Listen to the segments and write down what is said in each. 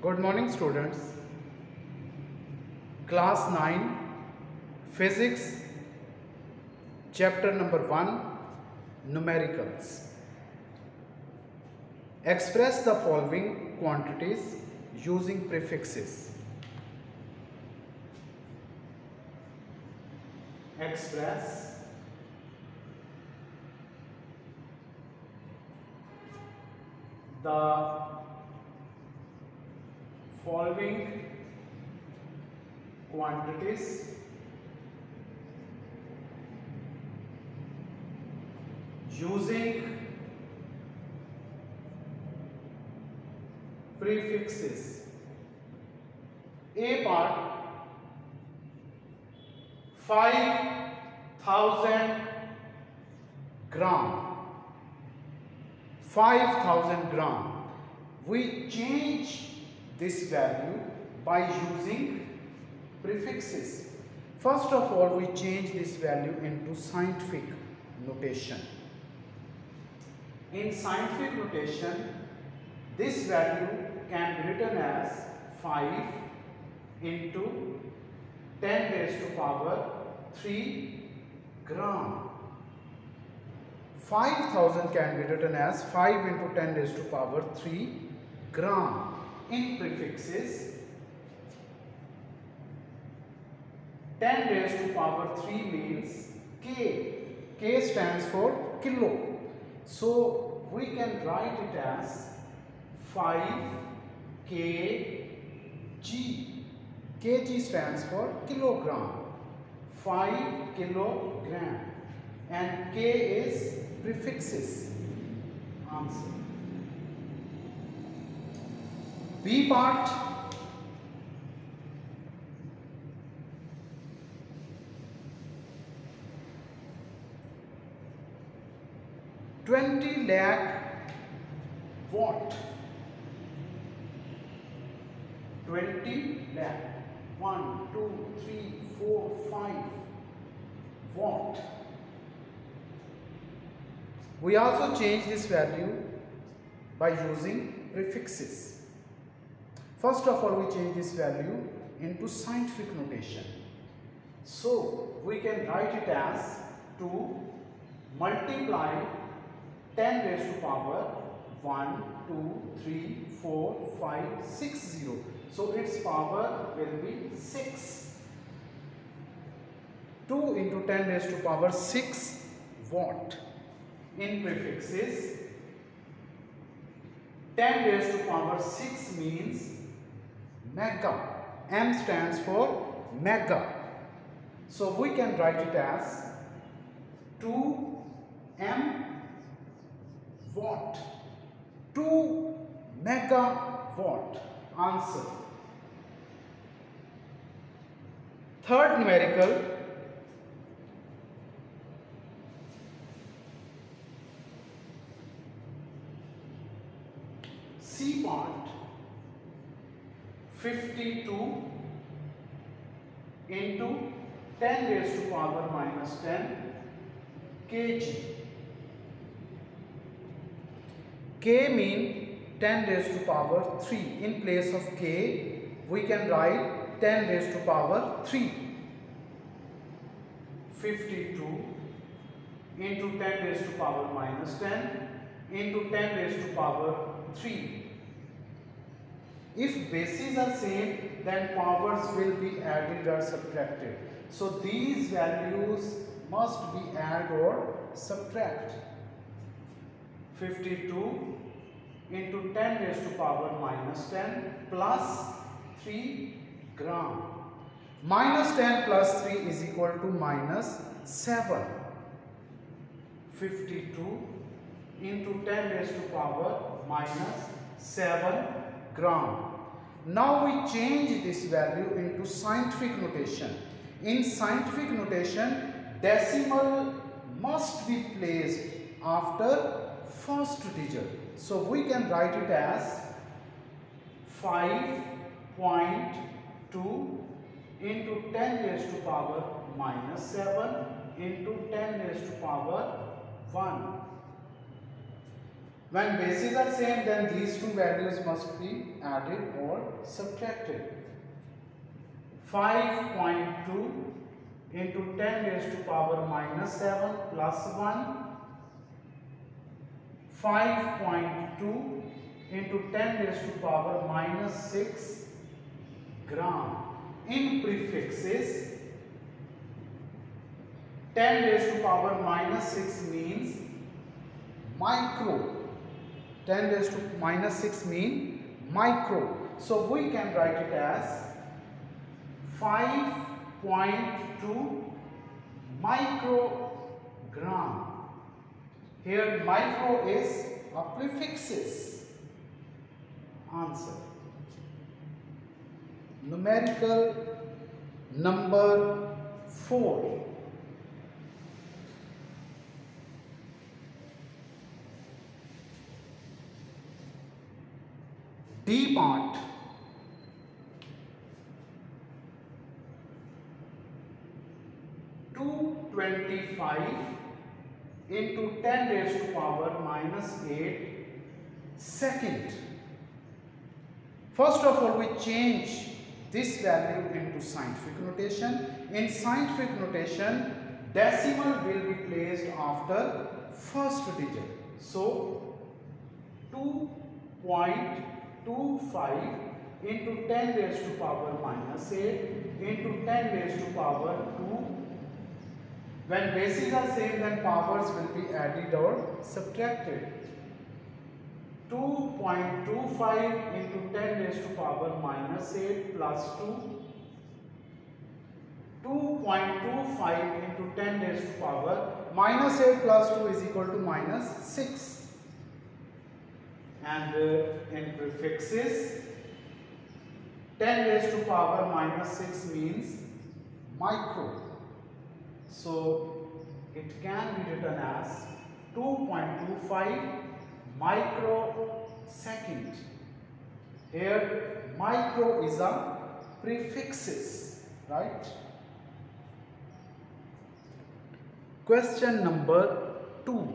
Good morning students. Class 9 Physics Chapter number 1 Numericals. Express the following quantities using prefixes. Express the following quantities using prefixes. A part 5,000 gram. 5,000 gram. We change this value by using prefixes. First of all, we change this value into scientific notation. In scientific notation, this value can be written as 5 into 10 raised to power 3 gram. 5,000 can be written as 5 into 10 raised to power 3 gram. In prefixes, 10 raised to power 3 means K. K stands for kilo. So we can write it as 5 kg. Kg stands for kilogram. 5 kilogram. And K is prefixes. Answer. B part. $20 lakh watt. 20 lakh. 1, 2, 3, 4, 5 watt. We also change this value by using prefixes. First of all, we change this value into scientific notation. So we can write it as 2 multiply 10 raised to power 1, 2, 3, 4, 5, 6, 0. So its power will be 6. 2 into 10 raised to power 6 watt. In prefixes, 10 raised to power 6 means mega. M stands for mega. So we can write it as 2 m watt. 2 megawatt. Answer. Third numerical. C part 52 into 10 raised to power minus 10 kg. K mean 10 raised to power 3. In place of K, we can write 10 raised to power 3. 52 into 10 raised to power minus 10 into 10 raised to power 3. If bases are same, then powers will be added or subtracted. So these values must be add or subtract. 52 into 10 raised to power minus 10 plus 3 gram. Minus 10 plus 3 is equal to minus 7. 52 into 10 raised to power minus 7 gram. Now we change this value into scientific notation. In scientific notation, decimal must be placed after first digit. So we can write it as 5.2 into 10 raised to power minus 7 into 10 raised to power 1. When bases are same, then these two values must be added or subtracted. 5.2 into 10 raised to power minus 7 plus 1. 5.2 into 10 raised to power minus 6 gram. In prefixes, 10 raised to power minus 6 means micro. 10 raised to minus 6 mean micro. So we can write it as 5.2 microgram. Here micro is a prefixes. Answer. Numerical number 4. D part. (225) into 10 raised to power minus 8 second. First of all, we change this value into scientific notation. In scientific notation, decimal will be placed after first digit. So 2.25 into 10 raised to power minus 8 into 10 raised to power 2. When bases are same, then powers will be added or subtracted. 2.25 into 10 raised to power minus 8 plus 2. 2.25 into 10 raised to power minus 8 plus 2 is equal to minus 6. And in prefixes, 10 raised to power minus 6 means micro. So it can be written as 2.25 microsecond. Here micro is a prefixes, right? Question number 2.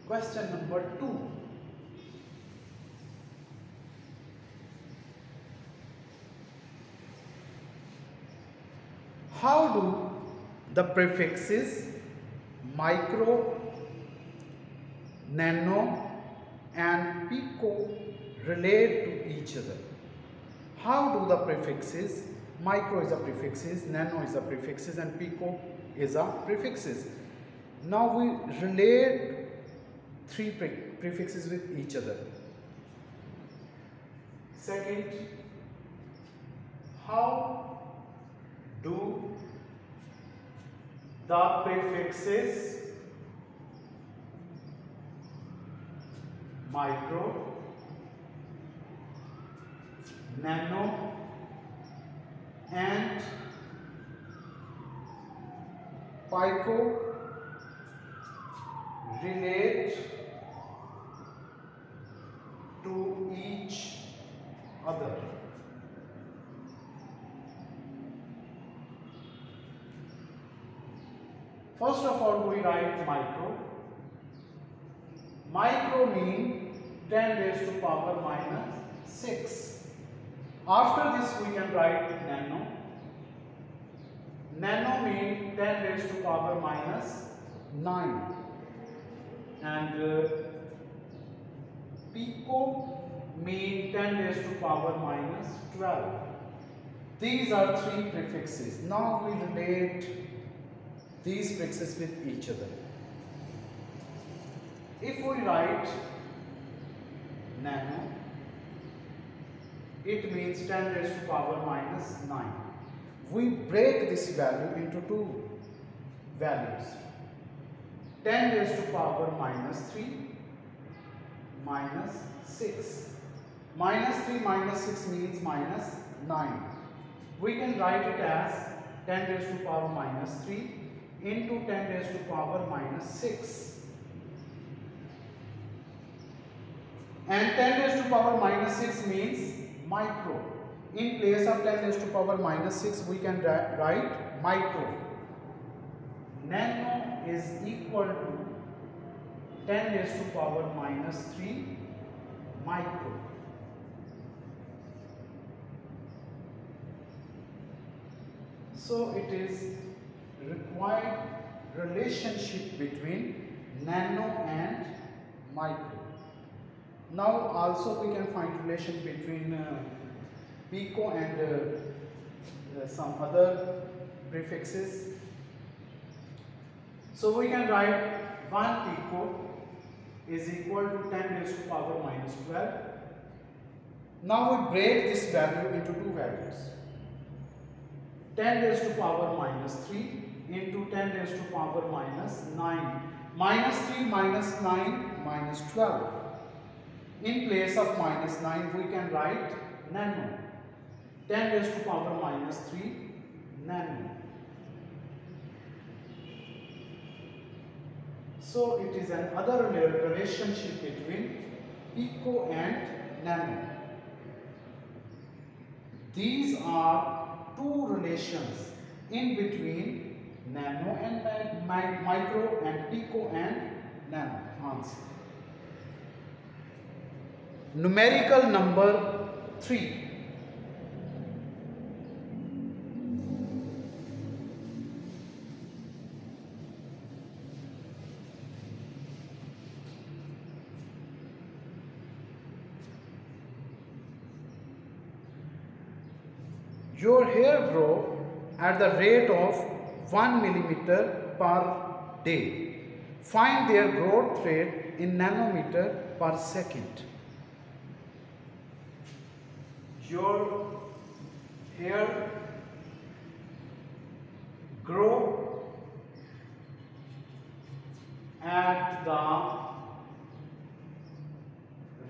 Question number 2. How do the prefixes micro, nano and pico relate to each other? How do the prefixes, micro is a prefixes, nano is a prefixes and pico is a prefixes? Now we relate three prefixes with each other. Second, how do the prefixes micro, nano and pico relate to each other? First of all, we write micro. Micro mean 10 raised to power minus 6. After this we can write nano. Nano mean 10 raised to power minus 9. And pico mean 10 raised to power minus 12. These are three prefixes. Now we relate these prefixes with each other. If we write nano, it means 10 raised to power minus 9. We break this value into two values. 10 raised to power minus 3 minus 6. Minus 3 minus 6 means minus 9. We can write it as 10 raised to power minus 3 into 10 raised to power minus 6. And 10 raised to power minus 6 means micro. In place of 10 raised to power minus 6, we can write micro. Nano is equal to 10 raised to power minus 3 micro. So it is required relationship between nano and micro. Now also we can find relation between pico and some other prefixes. So we can write 1 pico is equal to 10 raised to power minus 12. Now we break this value into two values. 10 raised to power minus 3 into 10 raised to power minus 9. Minus 3 minus 9 minus 12. In place of minus 9 we can write nano. 10 raised to power minus 3 nano. So it is another relationship between pico and nano. These are two relations in between nano and micro and pico and nano. Answer. Numerical number 3. Your hair grow at the rate of 1 millimeter per day. Find their growth rate in nanometer per second. Your hair grow at the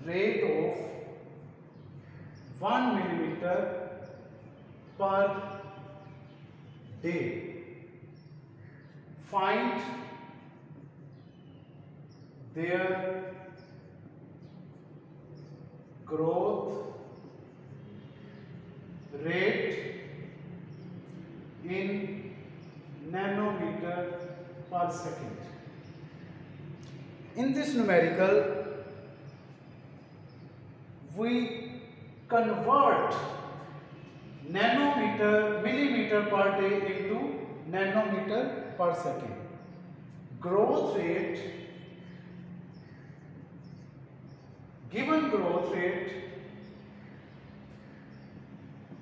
rate of 1 millimeter per day. Find their growth rate in nanometer per second. In this numerical, we convert millimeter per day into nanometer per second. Growth rate, given growth rate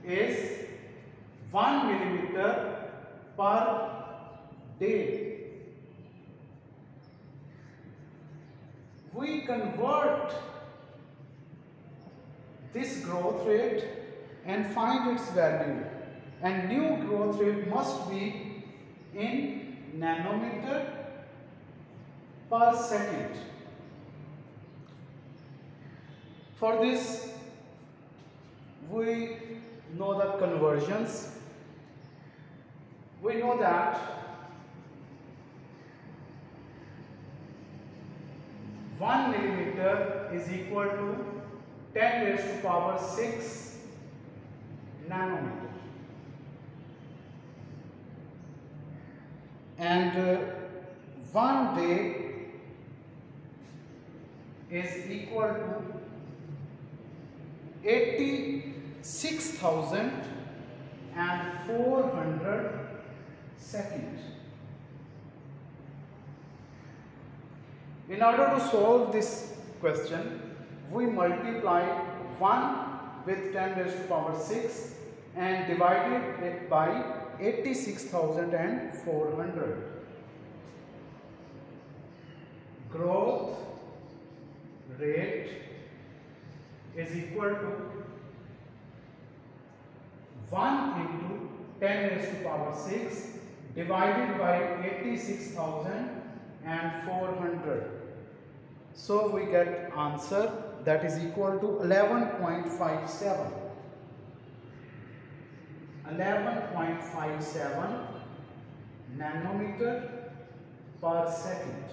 is 1 millimeter per day. We convert this growth rate and find its value, and new growth rate must be in nanometer per second. For this we know the conversions. We know that 1 millimeter is equal to 10 raised to power 6 nanometer. And 1 day is equal to 86,400 seconds. In order to solve this question, we multiply 1 with 10 raised to power 6 and divided it by 86,400. Growth rate is equal to 1 into 10 raised to power 6 divided by 86,400. So we get answer that is equal to 11.57. 11.57 nanometer per second.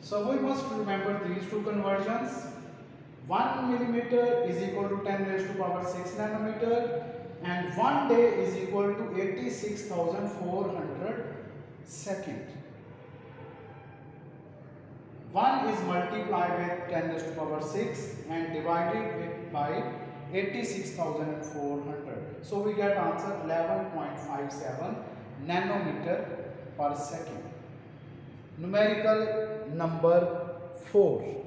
So we must remember these two conversions. 1 millimeter is equal to 10 raised to power 6 nanometer, and 1 day is equal to 86,400 second. 1 is multiplied with 10 raised to power 6 and divided it by 86,400. So we get answer 11.57 nanometer per second. Numerical number 4.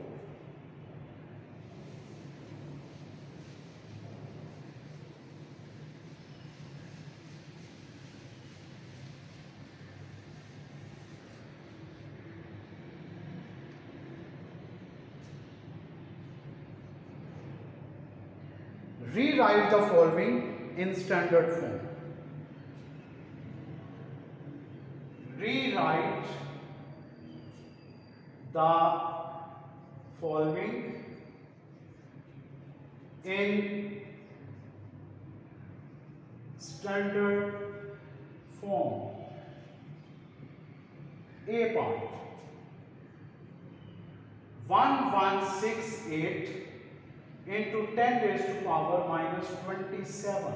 Rewrite the following in standard form. Rewrite the following in standard form. A part. 1168 into 10 raised to power minus 27.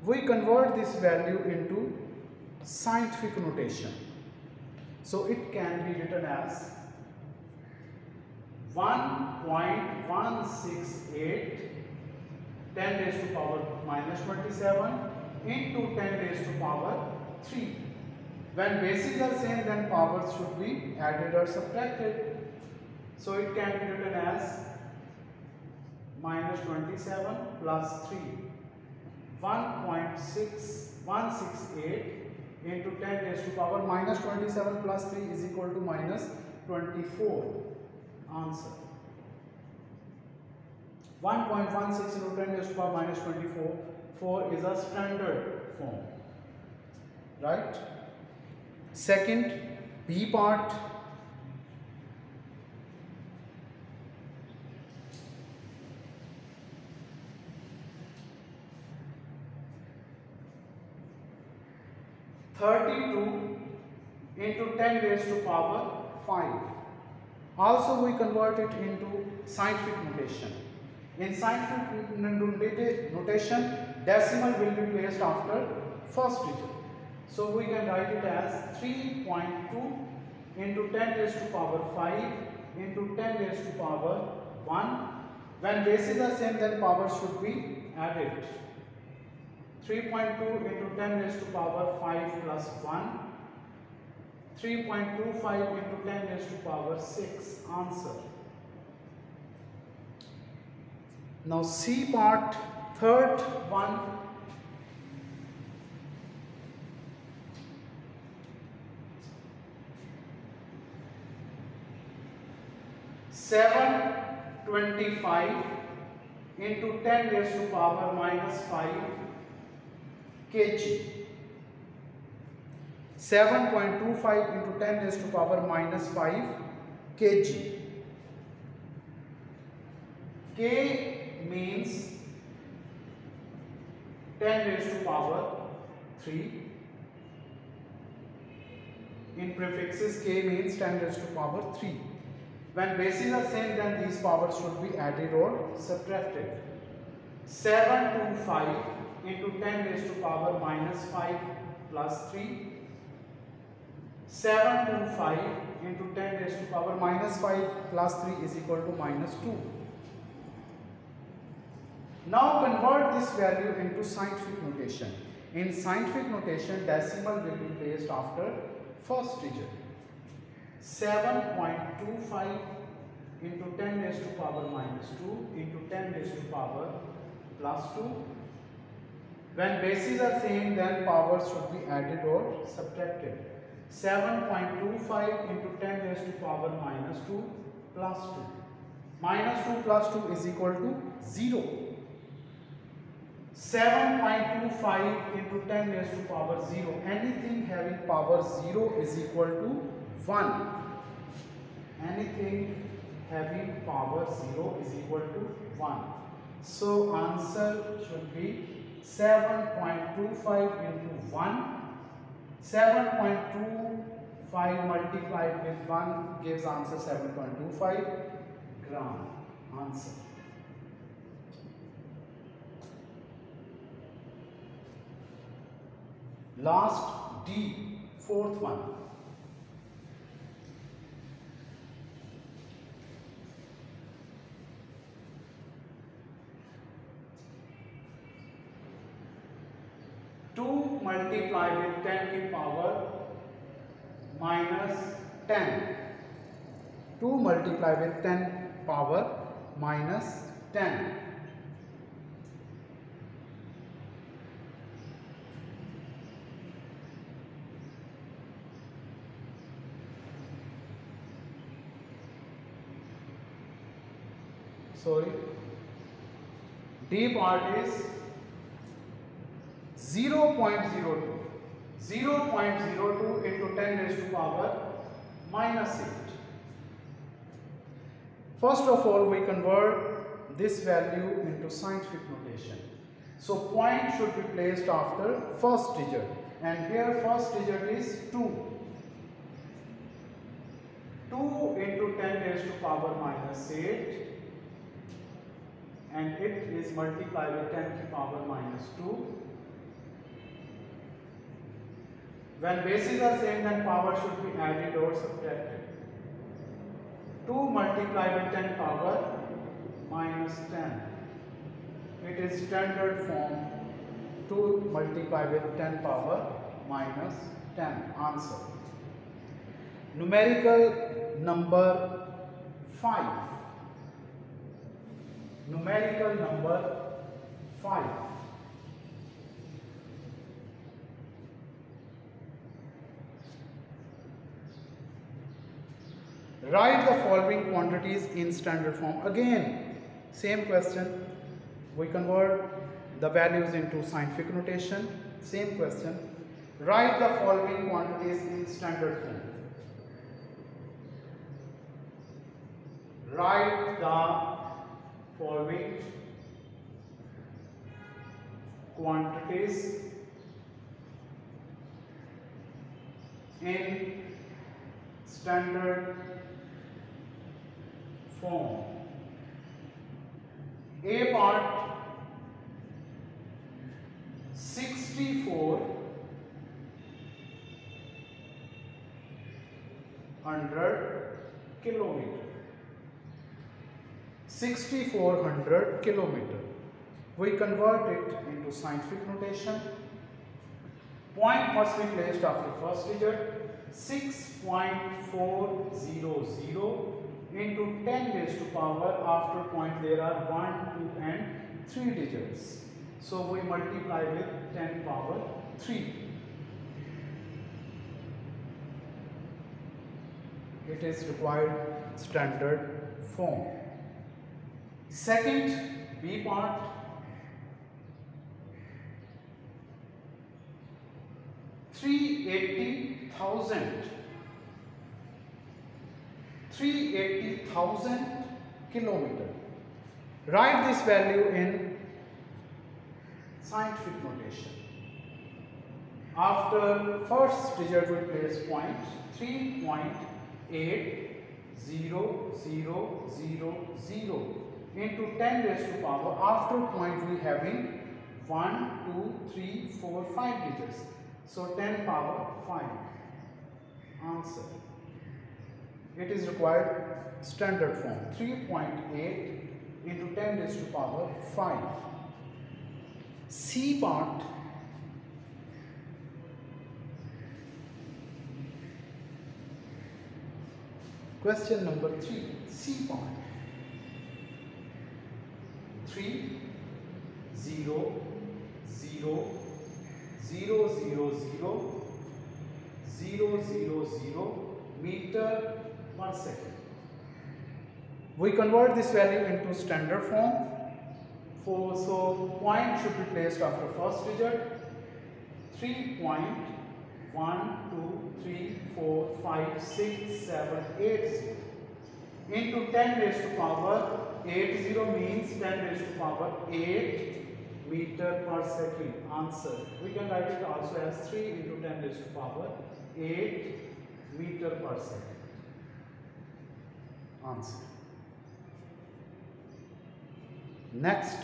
We convert this value into scientific notation. So it can be written as 1.168 10 raised to power minus 27 into 10 raised to power 3. When bases are same, then powers should be added or subtracted. So it can be written as minus 27 plus 3. 1.6168 into 10 raised to power minus 27 plus 3 is equal to minus 24. Answer. 1.16 into 10 raised to power minus 24. 4 is a standard form. Right? Second, B part. 32 into 10 raised to power 5. Also we convert it into scientific notation. In scientific notation, decimal will be placed after first digit. So we can write it as 3.2 into 10 raised to power 5 into 10 raised to power 1. When bases are same, then power should be added. 3.2 into 10 raised to power 5 plus 1. 3.25 into 10 raised to power 6. Answer. Now C part, third one. 725 into 10 raised to power minus 5 kg. 7.25 into 10 raised to power minus 5 kg. K means 10 raised to power 3. In prefixes, K means 10 raised to power 3. When bases are same, then these powers should be added or subtracted. 725 into 10 raised to power minus 5 plus 3. 725 into 10 raised to power minus 5 plus 3 is equal to minus 2. Now convert this value into scientific notation. In scientific notation, decimal will be placed after first digit. 7.25 into 10 raised to power minus 2 into 10 raised to power plus 2. When bases are same, then powers should be added or subtracted. 7.25 into 10 raised to power minus 2 plus 2. Minus 2 plus 2 is equal to 0. 7.25 into 10 raised to power 0. Anything having power 0 is equal to 1. Anything having power 0 is equal to 1. So answer should be 7.25 into 1. 7.25 5 multiplied with 1 gives answer 7.25 gram. Answer. Last D, fourth one. Two multiplied with 10 की power minus 10. 2 multiplied with 10 power minus 10. Sorry. D part is 0.02. 0.02 into 10 raised to power minus 8. First of all, we convert this value into scientific notation. So point should be placed after first digit, and here first digit is 2. 2 into 10 raised to power minus 8, and it is multiplied with 10 to power minus 2. When bases are same, then power should be added or subtracted. 2 multiplied with 10 power minus 10. It is standard form. 2 multiplied with 10 power minus 10. Answer. Numerical number 5. Numerical number 5. Write the following quantities in standard form. Again, same question. We convert the values into scientific notation. Same question. Write the following quantities in standard form. Write the following quantities in standard form. A part 6400 kilometer. 6400 kilometer. We convert it into scientific notation. Point must be placed after first digit. 6.400 into 10 raised to power. After point there are 1, 2 and 3 digits. So we multiply with 10 power 3. It is required standard form. Second, B part. 380,000 kilometer. Write this value in scientific notation. After first digit we place point 3.8000 into 10 raised to power. After point we having 1, 2, 3, 4, 5 digits. So 10 power 5. Answer. It is required standard form. 3.8 into 10 raised to power 5. C part. Question number 3. C part. 3, 0, 0, 0, 0, 0, 0, 0 meter per second. We convert this value into standard form. So point should be placed after first digit. 3.1, 2, 3, 4, 5, 6, 7, 8 into 10 raised to power 80 means 10 raised to power 8 meter per second. Answer. We can write it also as 3 into 10 raised to power 8 meter per second. Answer. Next,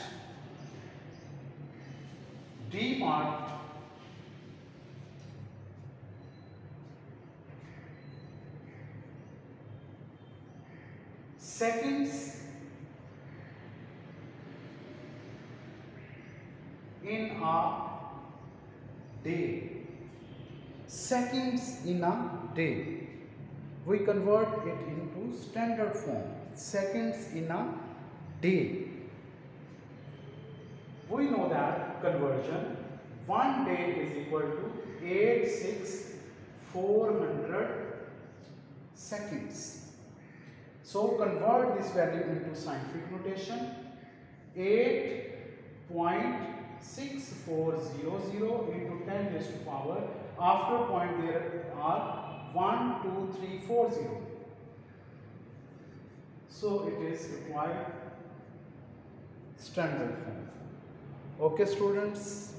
D part. Seconds in a day. Seconds in a day. We convert it into standard form. Seconds in a day. We know that conversion, 1 day is equal to 8,6,400 seconds. So convert this value into scientific notation. 8.6400 into 10 raised to power. After point there are 1, 2, 3, 4 0. So it is required standard form. Okay students.